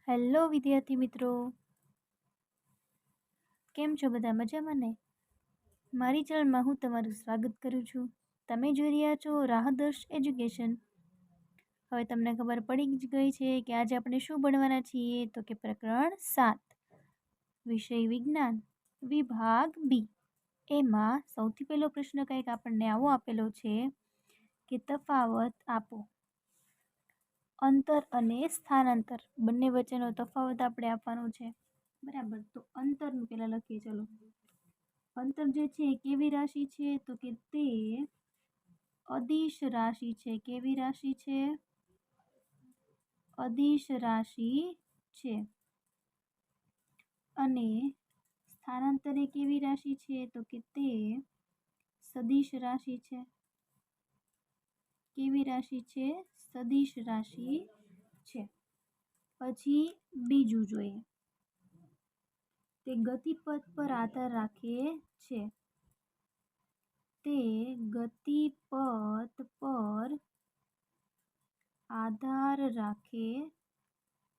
Hello વિદ્યાર્થી મિત્રો, કેમ છો? બધા મજામાં ને? મારી ચેનલમાં હું તમારું સ્વાગત કરું છું. તમે જોઈ રહ્યા છો રાહદર્શ એજ્યુકેશન. હવે તમને ખબર પડી જ ગઈ છે કે આજે આપણે શું ભણવાના છીએ, તો કે પ્રકરણ 7 વિષય વિજ્ઞાન વિભાગ બી. એમાં સૌથી પહેલો પ્રશ્ન કંઈક આપણને આવો આપેલો છે કે તફાવત આપો. અંતર અને સ્થાનાંતર બંને વચ્ચેનો તફાવત આપણે આપવાનો છે. બરાબર, તો અંતરનું પહેલા લખીએ. ચલો, અંતર જે છે એ કેવી રાશિ છે, તો કે તે અદિશ રાશિ છે. કેવી રાશિ છે? અદિશ રાશિ છે. અને સ્થાનાંતર એ કેવી રાશિ છે, તો કે તે સદિશ રાશિ છે. કેવી રાશિ છે? સદિશ રાશિ છે. પછી બીજું જોઈએ, તે ગતિપથ પર આધાર રાખે છે. તે ગતિપથ પર આધાર રાખે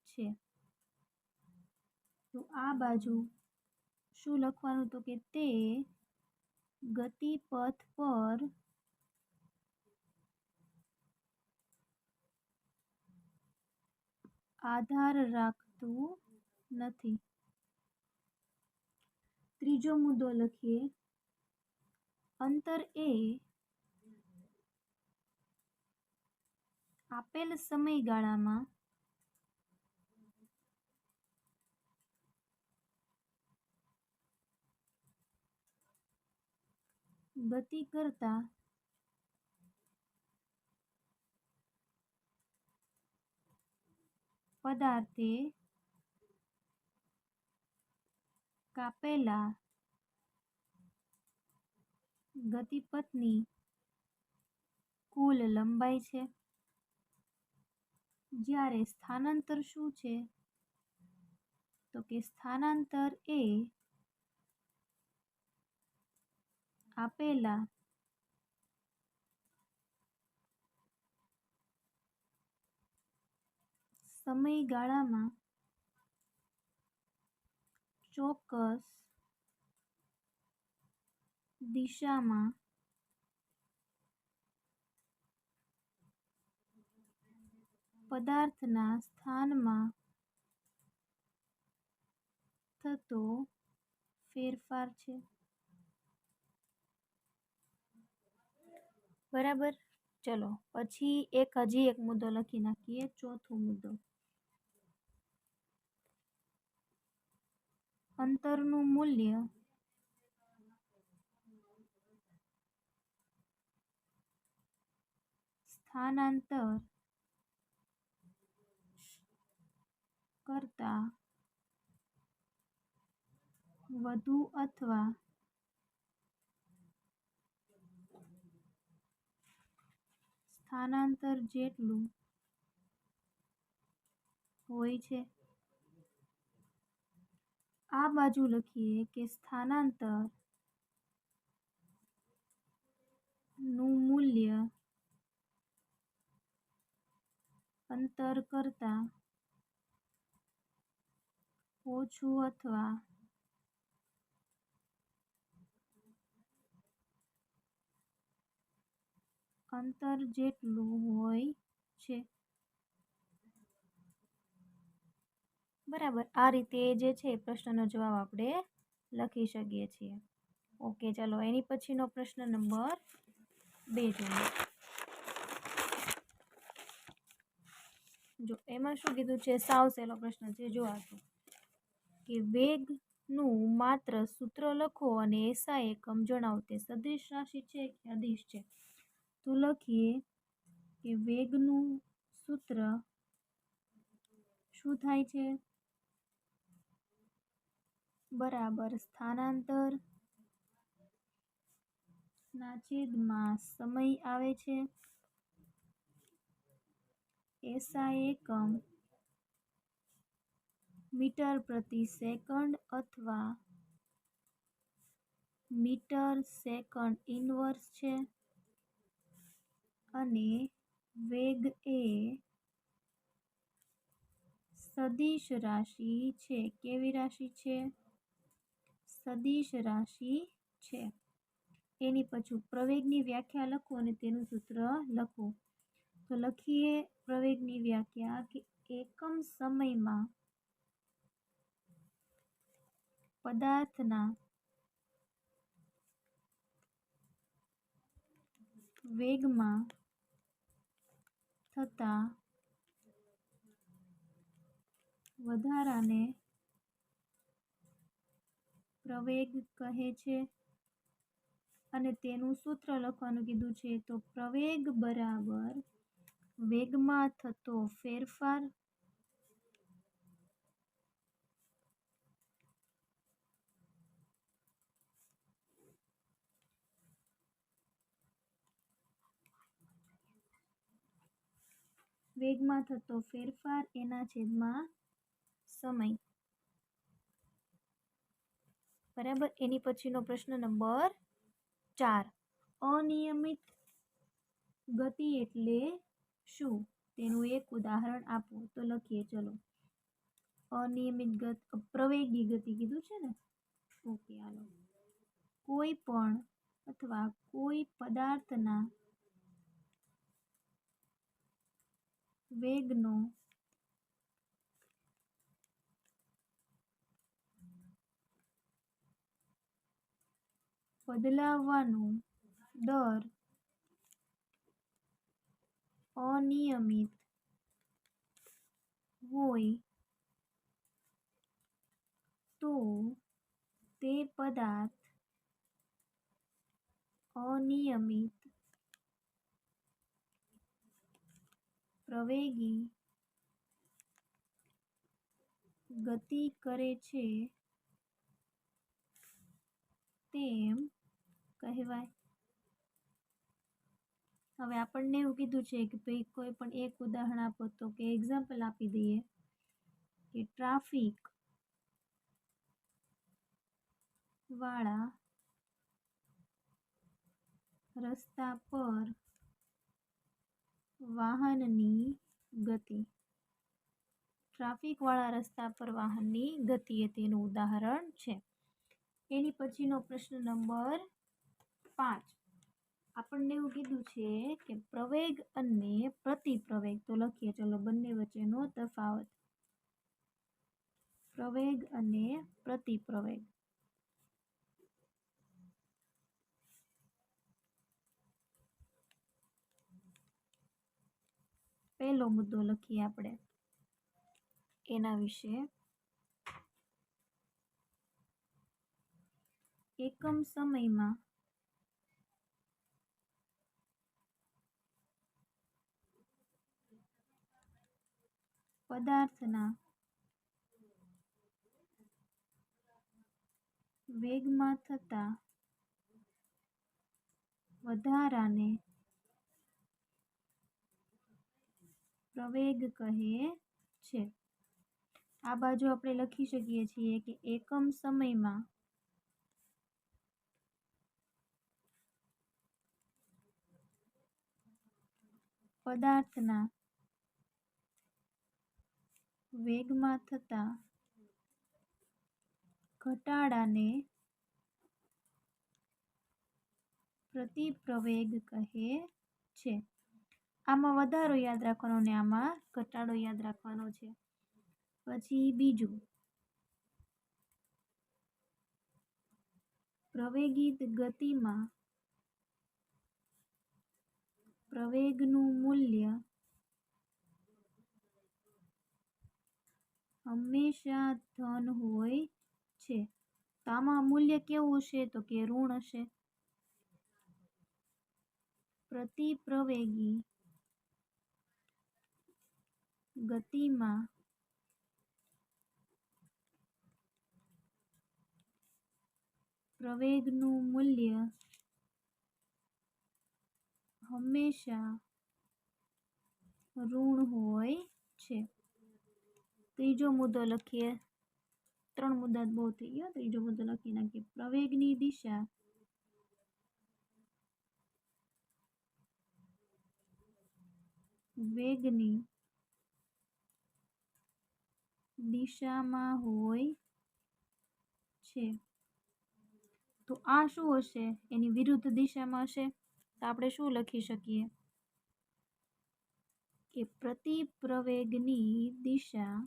છે. તો આ બાજુ શું લખવાનું, તો કે તે ગતિપથ પર આધાર રાખતું નથી. ત્રીજો મુદ્દો લખીએ, અંતર એ આપેલ સમયગાળામાં ગતિ કરતા પદાર્થે કાપેલા ગતિપથની કુલ લંબાઈ છે. જ્યારે સ્થાનાંતર શું છે, તો કે સ્થાનાંતર એ આપેલા સમયગાળામાં ચોક્કસ દિશામાં પદાર્થના સ્થાનમાં થતો ફેરફાર છે. બરાબર. ચલો, પછી હજી એક મુદ્દો લખી નાખીએ. ચોથો મુદ્દો, અંતરનું મૂલ્ય સ્થાનાંતર કરતા વધુ અથવા સ્થાનાંતર જેટલું હોય છે. આ બાજુ લખીએ કે સ્થાનાંતર નું મૂલ્ય અંતર કરતા ઓછું અથવા અંતર જેટલું હોય છે. બરાબર, આ રીતે જે છે પ્રશ્નનો જવાબ આપણે લખી શકીએ છીએ. ઓકે, ચાલો એની પછીનો પ્રશ્ન નંબર 2 જોઈએ. જો એમાં શું કીધું છે, સાવ સહેલો પ્રશ્ન છે. જો આટલું કે વેગનું માત્ર સૂત્ર લખો અને એસઆઈ એકમ જણાવો. તે સદિશ રાશિ છે કે અદિશ છે? તો લખીએ કે વેગનું સૂત્ર શું થાય છે? બરાબર, સ્થાનાંતર ના છેદમાં સમય આવે છે. એસઆઈ એકમ મીટર પ્રતિ સેકન્ડ અથવા મીટર સેકન્ડ ઇનવર્સ છે. અને વેગ એ સદિશ રાશિ છે. કેવી રાશિ છે? સદિશ રાશિ છે. એની પછી પ્રવેગની વ્યાખ્યા લખો અને તેનું સૂત્ર લખો. તો લખીએ પ્રવેગની વ્યાખ્યા કે એકમ સમયમાં પદાર્થના વેગમાં થતા વધારાને પ્રવેગ કહે છે. અને તેનું સૂત્ર લખવાનું કીધું છે. તો પ્રવેગ બરાબર વેગમાં થતો ફેરફાર એના છેદમાં સમય. બરાબર. એની પછીનો પ્રશ્ન નંબર 4. અનિયમિત ગતિ એટલે શું? તેનું એક ઉદાહરણ આપો. તો લખીએ ચલો. અનિયમિત પ્રવેગી ગતિ કીધું છે ને. ઓકે, હાલો. કોઈ પણ અથવા કોઈ પદાર્થના વેગનો બદલાવાનો દર અનિયમિત હોય તો તે પદાર્થ અનિયમિત પ્રવેગી ગતિ કરે છે તેમ કહેવાય. હવે આપણને એવું કીધું છે કે ભાઈ કોઈ પણ એક ઉદાહરણ આપો. તો કે એક્ઝામ્પલ આપી દઈએ કે ટ્રાફિક વાળા રસ્તા પર વાહનની ગતિ. ટ્રાફિકવાળા રસ્તા પર વાહનની ગતિ એ તેનું ઉદાહરણ છે. એની પછીનો પ્રશ્ન નંબર 5. આપણને એવું કીધું છે કે પ્રવેગ અને પ્રતિપ્રવેગ. તો લખીએ ચલો બંને વચ્ચેનો તફાવત. પ્રવેગ અને પ્રતિપ્રવેગ. પહેલો મુદ્દો લખીએ આપણે એના વિશે. એકમ સમયમાં પદાર્થના વેગમાં થતા વધારાને પ્રવેગ કહે છે. આ બાજુ આપણે લખી શકીએ છીએ કે એકમ સમયમાં પદાર્થના વેગમાં થતા ઘટાડાને પ્રતિપ્રવેગ કહે છે. આમાં વધારો યાદ રાખવાનો ને આમાં ઘટાડો યાદ રાખવાનો છે. પછી બીજું, પ્રવેગિત ગતિમાં પ્રવેગનું મૂલ્ય હંમેશા ધન હોય છે. તો આમાં મૂલ્ય કેવું હશે? તો કે ઋણ હશે. પ્રતિપ્રવેગી ગતિમાં પ્રવેગનું મૂલ્ય હંમેશા ઋણ હોય છે. ત્રીજો મુદ્દો લખીએ. 3 મુદ્દા બહુ થઈ ગયા. ત્રીજો મુદ્દો લખી નાખીએ. પ્રવેગની દિશા વેગની દિશામાં હોય છે. તો આ શું હશે? એની વિરુદ્ધ દિશામાં હશે. તો આપણે શું લખી શકીએ કે પ્રતિપ્રવેગની દિશા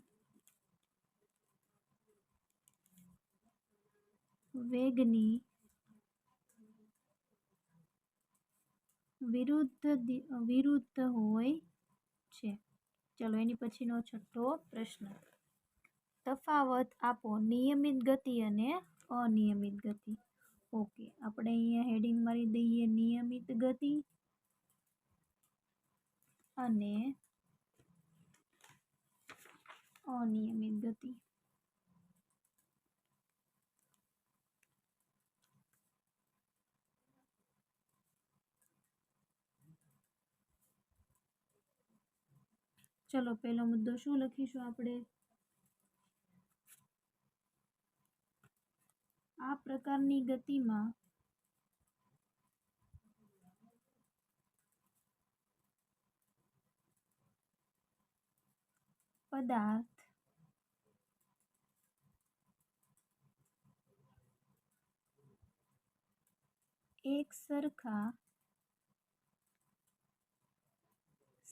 વેગની વિરુદ્ધ હોય છે. ચલો એની પછીનો છઠ્ઠો પ્રશ્ન. તફાવત આપો નિયમિત ગતિ અને અનિયમિત ગતિ. ઓકે, આપણે અહીંયા હેડિંગ મારી દઈએ નિયમિત ગતિ અને અનિયમિત ગતિ. ચલો પહેલો મુદ્દો શું લખીશું આપણે? આ પ્રકારની ગતિમાં પદાર્થ એક સરખા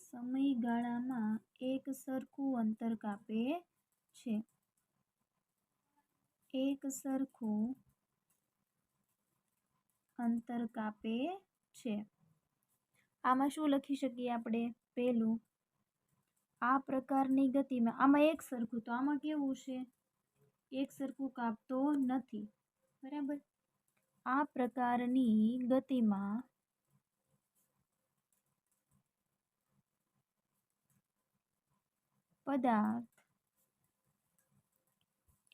સમયગાળામાં એક સરખું અંતર કાપે છે. એક સરખું અંતર કાપે છે. આમાં શું લખી શકીએ આપણે? પહેલું, આ પ્રકારની ગતિમાં, આમાં એક સરખું, તો આમાં કેવું છે? એક સરખું કાપતો નથી, બરાબર. આ પ્રકારની ગતિમાં પદાર્થ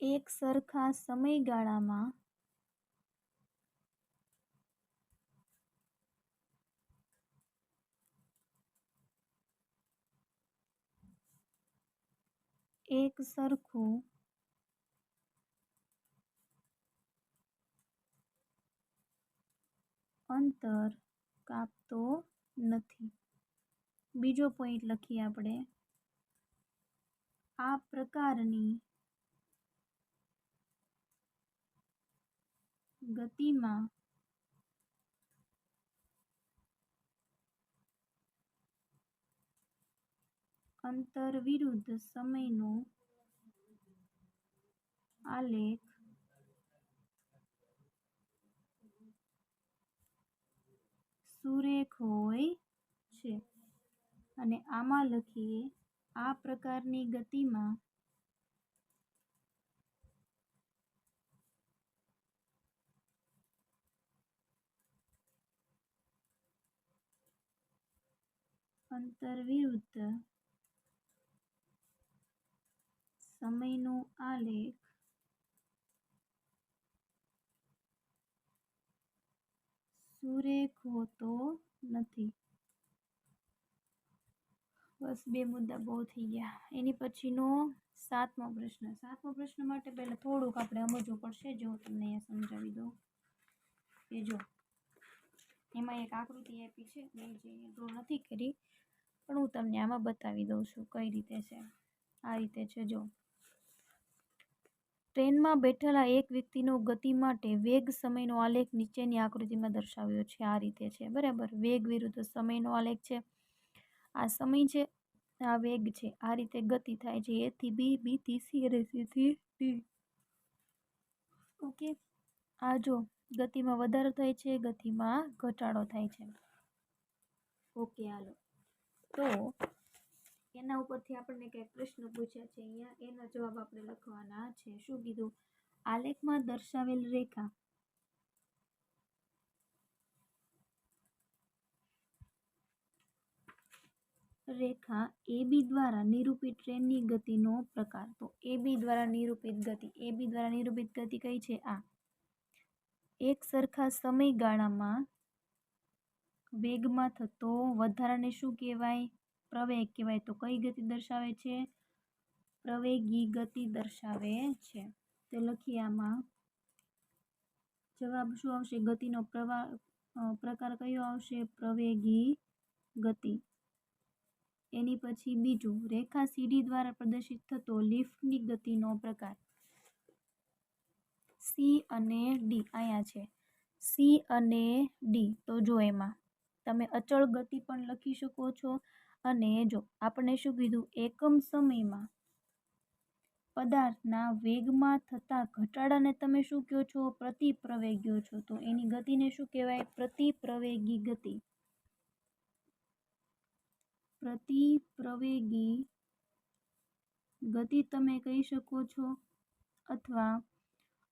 એક સરખા સમયગાળામાં એક સરખું અંતર કાપતો નથી. બીજો પોઈન્ટ લખીએ આપણે. આ પ્રકારની ગતિમાં અંતર વિરુદ્ધ સમયનો આલેખ સુરેખ હોય છે. અને આમાં લખીએ, આ પ્રકારની ગતિમાં અંતર વિરુદ્ધ સમયનો આલેખ સુરેખ હોતો નથી. બસ બે મુદ્દા બહુ થઈ ગયા. એની પછીનો સાતમો પ્રશ્ન. સાતમો પ્રશ્ન માટે પહેલા થોડુંક આપણે સમજવું પડશે. જો તમને અહીંયા સમજાવી દઉં કે જો એમાં એક આકૃતિ આપી છે, મેં જે ડ્રો નથી કરી, પણ હું તમને આમાં બતાવી દઉં છું કઈ રીતે છે. આ રીતે છે. જો ટ્રેનમાં બેઠેલા એક વ્યક્તિનો ગતિ માટે વેગ સમયનો આલેખ નીચેની આકૃતિમાં દર્શાવ્યો છે. આ રીતે છે, બરાબર. વેગ વિરુદ્ધ સમયનો આલેખ છે. આ સમય છે, આ વેગ છે. આ રીતે ગતિ થાય છે. એ થી બી, બી થી સી અને સી થી ડી. ઓકે, આ જો ગતિમાં વધારો થાય છે, ગતિમાં ઘટાડો થાય છે. ઓકે, હાલો. તો એના ઉપરથી આપણને કંઈક પ્રશ્ન પૂછ્યા છે અહીંયા, એના જવાબ આપણે લખવાના છે. શું કીધું? આલેખમાં દર્શાવેલ રેખા AB દ્વારા નિરૂપિત ટ્રેનની ગતિનો પ્રકાર. તો AB દ્વારા નિરૂપિત ગતિ, AB દ્વારા નિરૂપિત ગતિ કઈ છે? આ એક સરખા સમયગાળામાં વેગમાં થતો વધારાને શું કહેવાય? પ્રવેગ કહેવાય. તો કઈ ગતિ દર્શાવે છે? પ્રવેગી ગતિ દર્શાવે છે. તો લખીએ આમાં જવાબ શું આવશે? ગતિનો પ્રકાર કયો આવશે? પ્રવેગી ગતિ. એની પછી બીજું, રેખા સીડી દ્વારા પ્રદર્શિત થતો લિફ્ટની ગતિનો પ્રકાર. સી અને ડી અહીંયા છે. સી અને ડી. તો જો એમાં તમે અચળ ગતિ પણ લખી શકો છો, અને જો આપણે શું કીધું, એકમ સમયમાં પદાર્થના વેગમાં થતા ઘટાડાને તમે શું કહો છો, પ્રતિપ્રવેગ કહો છો. તો એની ગતિને શું કહેવાય, પ્રતિપ્રવેગી ગતિ. પ્રતિપ્રવેગી ગતિ તમે કહી શકો છો, અથવા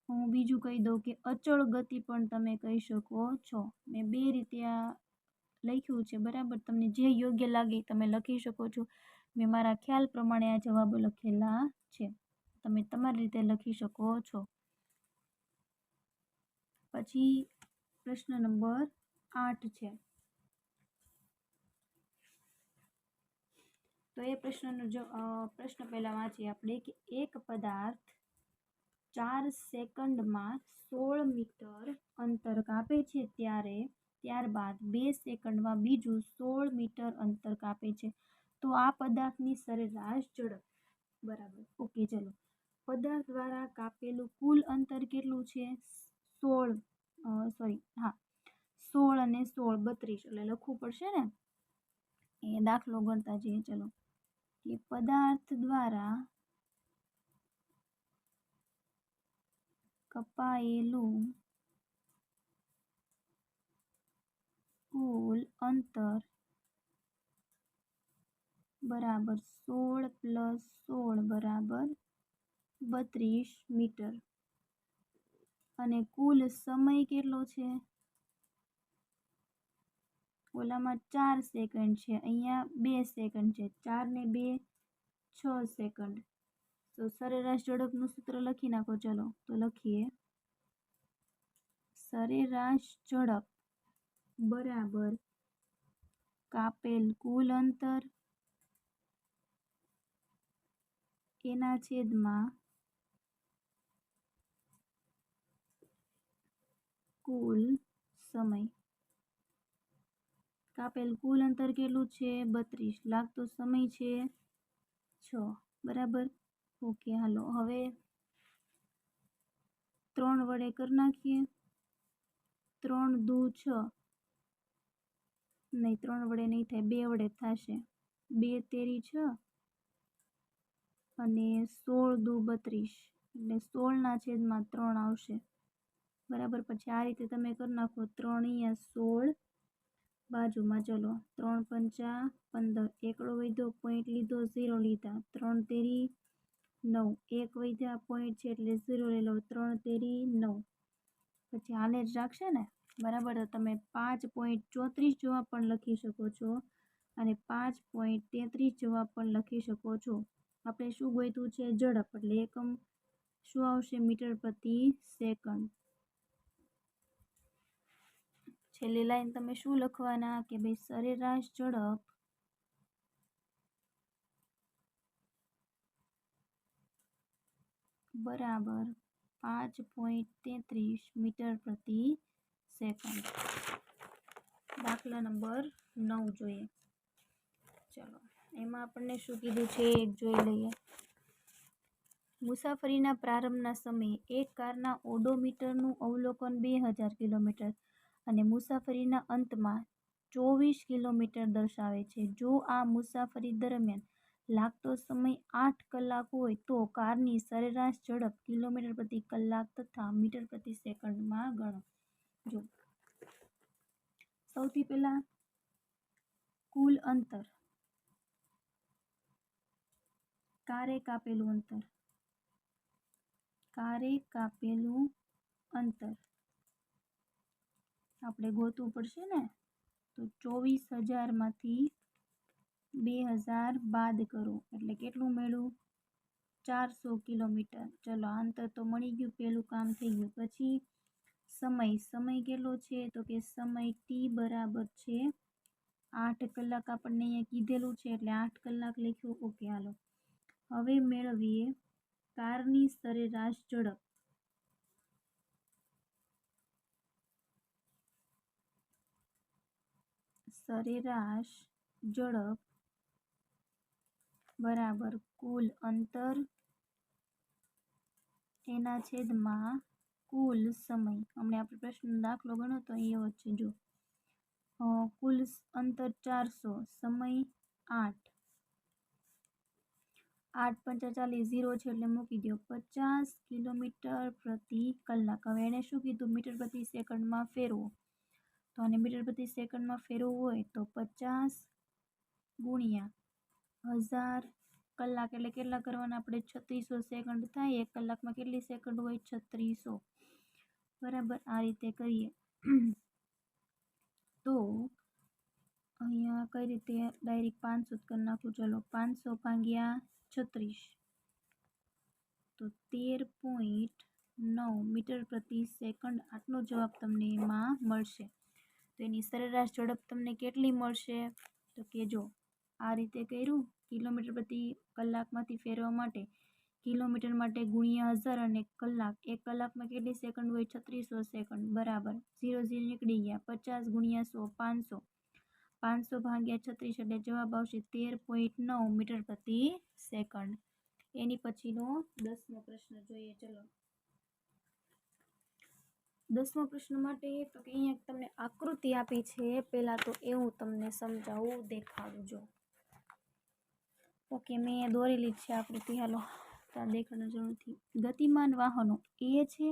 હું બીજું કહી દઉં કે અચળ ગતિ પણ તમે કહી શકો છો. મેં બે રીતે આ લખ્યું છે, બરાબર. તમને જે યોગ્ય લાગે તમે લખી શકો છો. મેં મારા ખ્યાલ પ્રમાણે આ જવાબો લખેલા છે, તમે તમારી રીતે લખી શકો છો. પછી પ્રશ્ન નંબર 8 છે. તો એ પ્રશ્ન પહેલા વાંચીએ આપણે કે એક પદાર્થ 4 સેકન્ડમાં 16 મીટર અંતર કાપે છે, ત્યારબાદ 2 સેકન્ડમાં બીજું 16 મીટર અંતર કાપે છે, તો આ પદાર્થની સરેરાશ ઝડપ. બરાબર, ઓકે. ચલો, પદાર્થ દ્વારા કાપેલું કુલ અંતર કેટલું છે, 16 અને 16 32, એટલે લખવું પડશે ને, એ દાખલો ગણતા જઈએ. ચલો, કે પદાર્થ દ્વારા કપાયેલું કુલ અંતર બરાબર 16 + 16 બરાબર 32 મીટર, અને કુલ સમય કેટલો છે, ઓલામાં 4 સેકન્ડ છે, અહીંયા 2 સેકન્ડ છે, 4 ને 2 6 સેકન્ડ. તો સરેરાશ ઝડપનું સૂત્ર લખી નાખો. ચલો, તો લખીએ, સરેરાશ ઝડપ બરાબર કાપેલ કુલ અંતર એના છેદમાં કુલ સમય. કાપેલ કુલ અંતર કેટલું છે, 32, લાગતો સમય છે 6. બરાબર, ઓકે. હાલો, હવે 3 વડે કરી નાખીએ. 3 દુ 6, નહીં 3 વડે નહીં થાય, 2 વડે થશે. 2 તેરી 6 અને 16 દુ 32, એટલે 16/3 આવશે. બરાબર, પછી આ રીતે તમે કરી નાખો. 3 અહીંયા, 16 બાજુમાં. ચલો, 3 પંચા 15, એકડો વધ્યો, પોઈન્ટ લીધો, 0 લીધા. 3 તેરી 9, એક વધ્યા, પોઈન્ટ છે એટલે 0 લઈ લો. 3 તેરી 9, પછી આને જ રાખશે ને. બરાબર, તો તમે 5.34 જવાબ પણ લખી શકો છો, અને 5.33 જવાબ પણ લખી શકો છો. આપણે શું ગોઈતું છે, ઝડપ, એટલે એકમ શું આવશે, મીટર પ્રતિ સેકન્ડ. છેલ્લી લાઈન તમે શું લખવાના, કે ભાઈ સરેરાશ ઝડપ બરાબર 5.33 મીટર પ્રતિ સેકન્ડ. દાખલા નંબર 9 જોઈએ. ચલો, એમાં આપણને શું કીધું છે, એક જોઈ લઈએ. મુસાફરીના પ્રારંભના સમયે એક કારના ઓડોમીટરનું અવલોકન 2000 કિલોમીટર અને મુસાફરીના અંતમાં 24 કિલોમીટર દર્શાવે છે. જો આ મુસાફરી દરમિયાન લાગતો સમય 8 કલાક હોય તો કારની સરેરાશ ઝડપ કિલોમીટર પ્રતિ કલાક તથા મીટર પ્રતિ સેકન્ડમાં ગણો. જો સૌથી પહેલા કુલ અંતર, કારે કાપેલું અંતર આપણે ગોતવું પડશે ને. તો 24,000માંથી 2000 બાદ કરો એટલે કેટલું મળ્યું, 400 કિલોમીટર. ચલો, અંતર તો મળી ગયું, પહેલું કામ થઈ ગયું. પછી સમય કેટલો છે, તો કે સમય ટી બરાબર છે 8 કલાક. આપણને અહીંયા કીધેલું છે એટલે 8 કલાક લખ્યું. ઓકે, હાલો, હવે મેળવીએ કારની સરેરાશ ઝડપ. સરેરાશ ઝડપ બરાબર કુલ અંતર એના છેદમાં કુલ સમય. અમને આપણે પ્રશ્નનો દાખલો ગણો તો એવો જ છે. જો કુલ અંતર 400, સમય 8, 8 પંચા 40, 0 છે એટલે મૂકી દો. 50 કિલોમીટર પ્રતિ કલાક. હવે એણે શું કીધું? મીટર પ્રતિ સેકન્ડમાં ફેરવો. તો આને મીટર પ્રતિ સેકન્ડમાં ફેરવવું હોય તો 50 ગુણ્યા 1000 કલાક એટલે કેટલા કરવાના આપણે? 3600 સેકન્ડ થાય. 1 કલાકમાં કેટલી સેકન્ડ હોય? 3600. બરાબર, આ રીતે કરીએ તો અહીંયા કઈ રીતે ડાયરેક્ટ 500 કરી નાખું. ચલો 500 ભાગ્યા 36 તો 13.9 મીટર પ્રતિ સેકન્ડ. આટલો જવાબ તમને એમાં મળશે. તો એની સરેરાશ ઝડપ તમને કેટલી મળશે? તો કે જો આ રીતે કર્યું, કિલોમીટર પ્રતિ કલાકમાંથી ફેરવા માટે કિલોમીટર માટે ગુણ્યા 1000 અને કલાક. 1 કલાકમાં કેટલી સેકન્ડ હોય? 3600 સેકન્ડ. બરાબર, 0 0 નીકળી ગયા. 50 ગુણ્યા 100, 500. 500 ભાગ્યા 36 એટલે જવાબ આવશે 13.9 મીટર પ્રતિ સેકન્ડ. એની પછીનો 10મો પ્રશ્ન જોઈએ. ચલો 10મા પ્રશ્ન માટે તો કે અહીંયા તમને આકૃતિ આપી છે. પહેલાં તો એવું તમને સમજાવું, દેખાડું. જો ઓકે, મેં દોરેલી જ છે આકૃતિ. હાલો ત્યાં દેખાડવાની જરૂર નથી. ગતિમાન વાહનો એ છે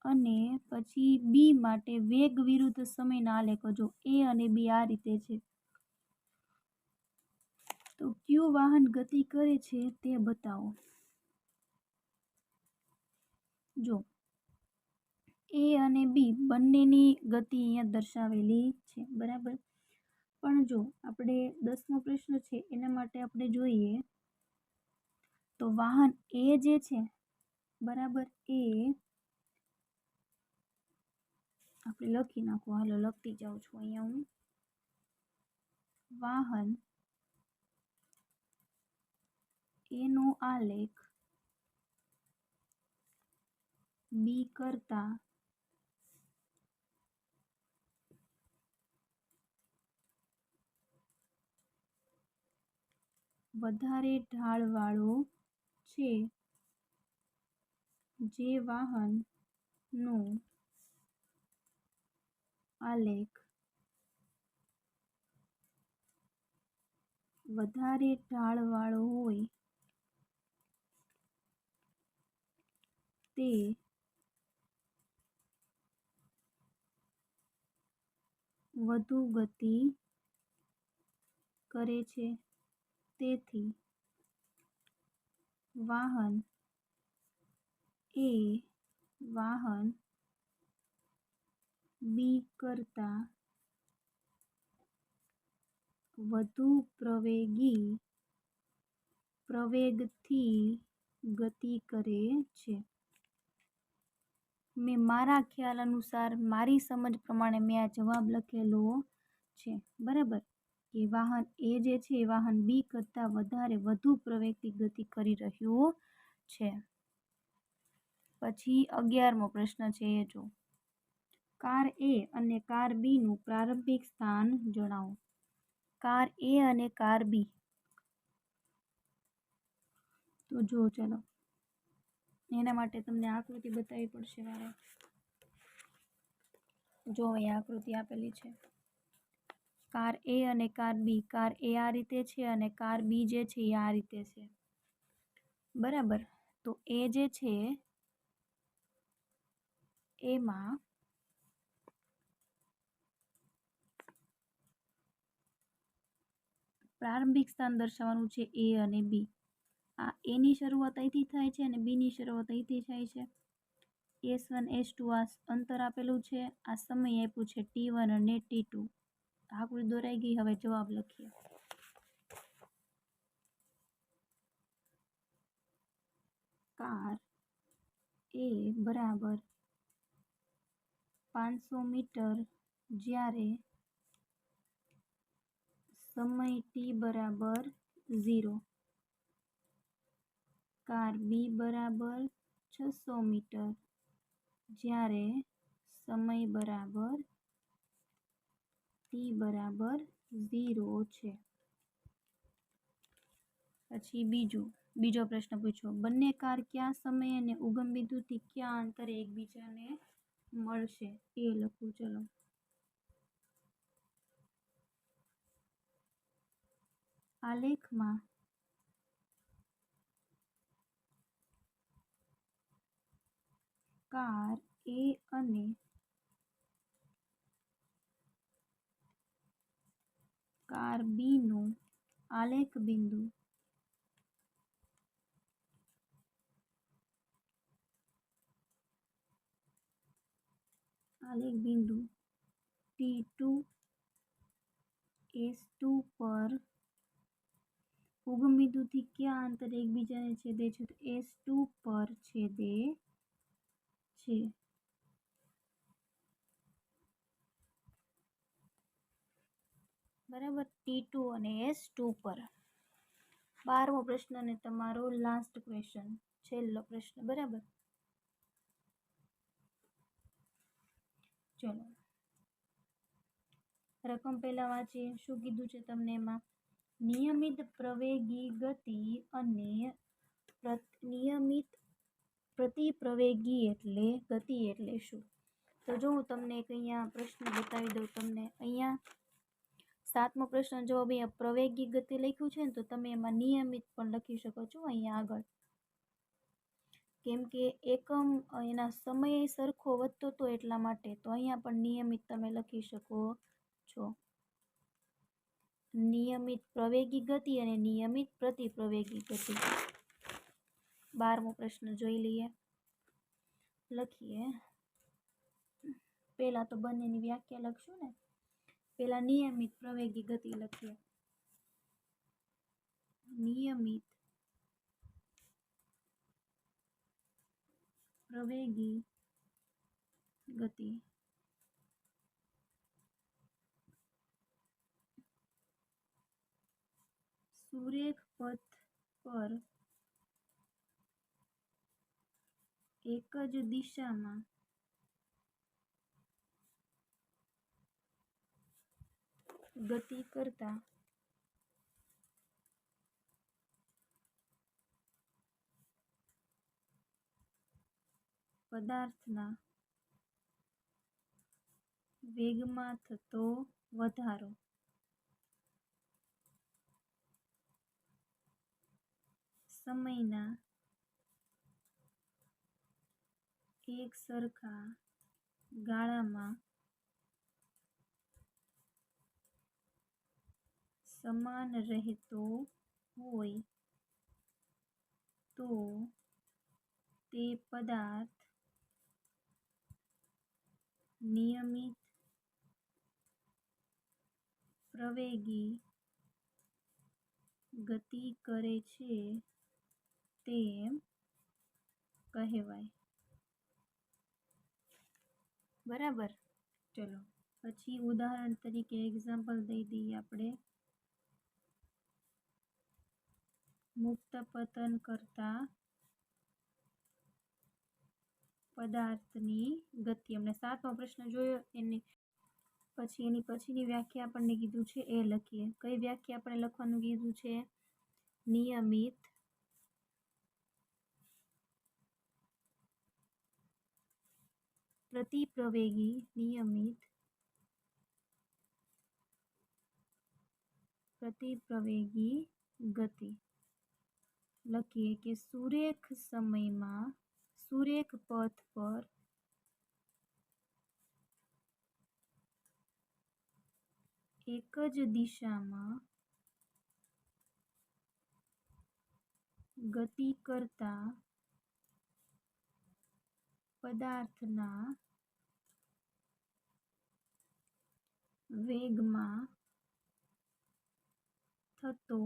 અને પછી બી માટે વેગ વિરુદ્ધ સમયના આલેખો. જો એ અને બી આ રીતે છે. તો કયું વાહન ગતિ કરે છે તે બતાવો. જો એ અને બી બંનેની ગતિ અહીંયા દર્શાવેલી છે. બરાબર, પણ જો આપણે 10મો પ્રશ્ન છે એના માટે આપણે જોઈએ તો વાહન એ જે છે, બરાબર, એ આપણે લખી નાખો. હાલો લખતી જાઉં છું અહીંયા હું. વાહન એનો આલેખ બી કરતા વધારે ઢાળવાળો છે. જે વાહનનો આલેખ વધારે ઢાળવાળો હોય તે વધુ ગતિ કરે છે. તેથી વાહન એ વાહન બી કરતા વધુ પ્રવેગથી ગતિ કરે છે. મેં મારા ખ્યાલ અનુસાર, મારી સમજ પ્રમાણે મેં આ જવાબ લખેલો છે. બરાબર, કે વાહન એ જે છે એ વાહન બી કરતાં વધુ પ્રવેગથી ગતિ કરી રહ્યું છે. પછી 11મો પ્રશ્ન છે એ જો કાર એ અને કાર બી નું પ્રારંભિક સ્થાન જણાવો. કાર એ અને કાર બી. તો જો ચલો એના માટે તમને આકૃતિ બતાવવી પડશે મારે. જો અહીંયા આકૃતિ આપેલી છે. કાર એ અને કાર બી. કાર એ આ રીતે છે અને કાર બી જે છે એ આ રીતે છે. બરાબર, તો એ જે છે એમાં પ્રારંભિક સ્થાન દર્શાવવાનું છે એ અને બી. આ એની શરૂઆત અહીંથી થાય છે અને બીની શરૂઆત અહીંથી થાય છે. S1 S2 આ અંતર આપેલું છે. આ સમય આપ્યું છે T1 અને T2. આકૃતિ દોરાઈ ગઈ. હવે જવાબ લખીએ. કાર એ બરાબર 500 મીટર જ્યારે સમય T બરાબર 0. કાર બી બરાબર 600 મીટર જ્યારે સમય બરાબર T બરાબર 0 છે. પછી બીજો પ્રશ્ન પૂછો, બંને કાર કયા સમયે અને ઉગમ બિંદુથી કયા અંતરે એકબીજાને મળશે? એ લખું. ચલો, આલેખમાં કાર એ અને કાર બી નું આલેખ બિંદુ T2 S2 પર ઉગમ બિંદુથી કયા અંતરે એકબીજાને છેદે છે? તો S2 પર છેદે છે. બરાબર, T2 અને S2 પર. 12મો પ્રશ્ન અને તમારો લાસ્ટ ક્વેશ્ચન, છેલ્લો પ્રશ્ન. બરાબર, ચલો રકમ પહેલા વાંચીએ. શું કીધું છે તમને એમાં? નિયમિત પ્રવેગી ગતિ અને નિયમિત પ્રતિપ્રવેગી ગતિ એટલે શું? તો જો હું તમને એક અહીંયા પ્રશ્ન બતાવી દઉં તમને. અહીંયા 7મો પ્રશ્ન જવાબ અહીંયા પ્રવેગી ગતિ લખ્યું છે ને, તો તમે એમાં નિયમિત પણ લખી શકો છો અહીંયા આગળ, કેમ કે એકમ એના સમય સરખો વધતો હતો એટલા માટે. તો અહીંયા પણ નિયમિત તમે લખી શકો છો. નિયમિત પ્રવેગી ગતિ અને નિયમિત પ્રતિપ્રવેગી ગતિ. 12મો પ્રશ્ન જોઈ લઈએ. લખીએ. પહેલા તો બંનેની વ્યાખ્યા લખશું ને. પહેલા નિયમિત પ્રવેગી ગતિ લખીએ. નિયમિત પ્રવેગી ગતિ સુરેખ પથ પર એક જ દિશામાં ગતિ કરતા પદાર્થના વેગમાં થતો વધારો સમયના એક સરખા ગાળામાં સમાન રહેતો હોય તો તે પદાર્થ નિયમિત પ્રવેગી ગતિ કરે છે તેમ કહેવાય. બરાબર, ચલો પછી ઉદાહરણ તરીકે એક્ઝામ્પલ દઈ દઈએ આપણે. મુક્ત પતન કરતા પદાર્થની ગતિ. અમને 7મો પ્રશ્ન જોયો. એની પછીની વ્યાખ્યા આપણને કીધું છે એ લખીએ. કઈ વ્યાખ્યા આપણે લખવાનું કીધું છે? નિયમિત પ્રતિપ્રવેગી ગતિ. લખીએ કે સુરેખ પથ પર એક જ દિશામાં ગતિ કરતા પદાર્થના વેગમાં થતો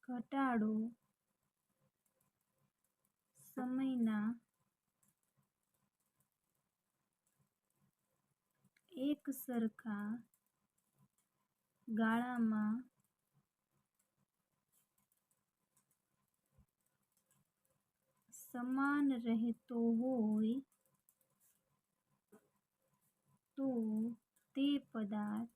ઘટાડો સમયના એક સરખા ગાળામાં સમાન રહેતો હોય તો તે પદાર્થ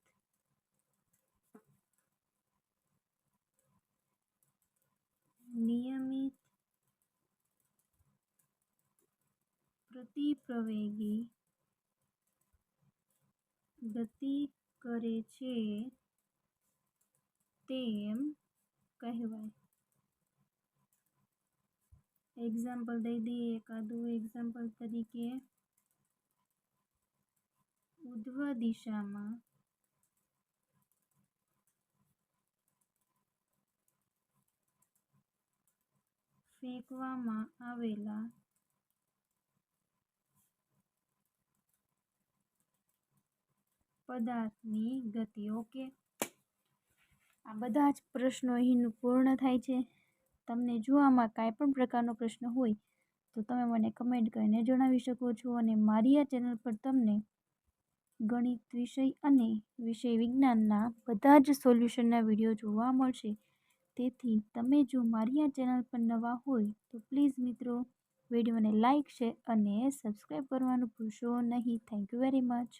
અતિપ્રવેગી ગતિ કરે છે તેમ કહેવાય. એક્ઝામ્પલ દઈ દઈએ એકાદું. એક્ઝામ્પલ તરીકે ઉધ્વ દિશામાં ફેંકવામાં આવેલા પદાર્થની ગતિ. ઓકે, આ બધા જ પ્રશ્નો અહીં પૂર્ણ થાય છે. તમને જો આમાં કાંઈ પણ પ્રકારનો પ્રશ્ન હોય તો તમે મને કમેન્ટ કરીને જણાવી શકો છો. અને મારી આ ચેનલ પર તમને ગણિત વિષય અને વિષય વિજ્ઞાનના બધા જ સોલ્યુશનના વિડીયો જોવા મળશે. તેથી તમે જો મારી આ ચેનલ પર નવા હોય તો પ્લીઝ મિત્રો વિડીયોને લાઇક, શેર અને સબસ્ક્રાઈબ કરવાનું ભૂલશો નહીં. Thank you very much.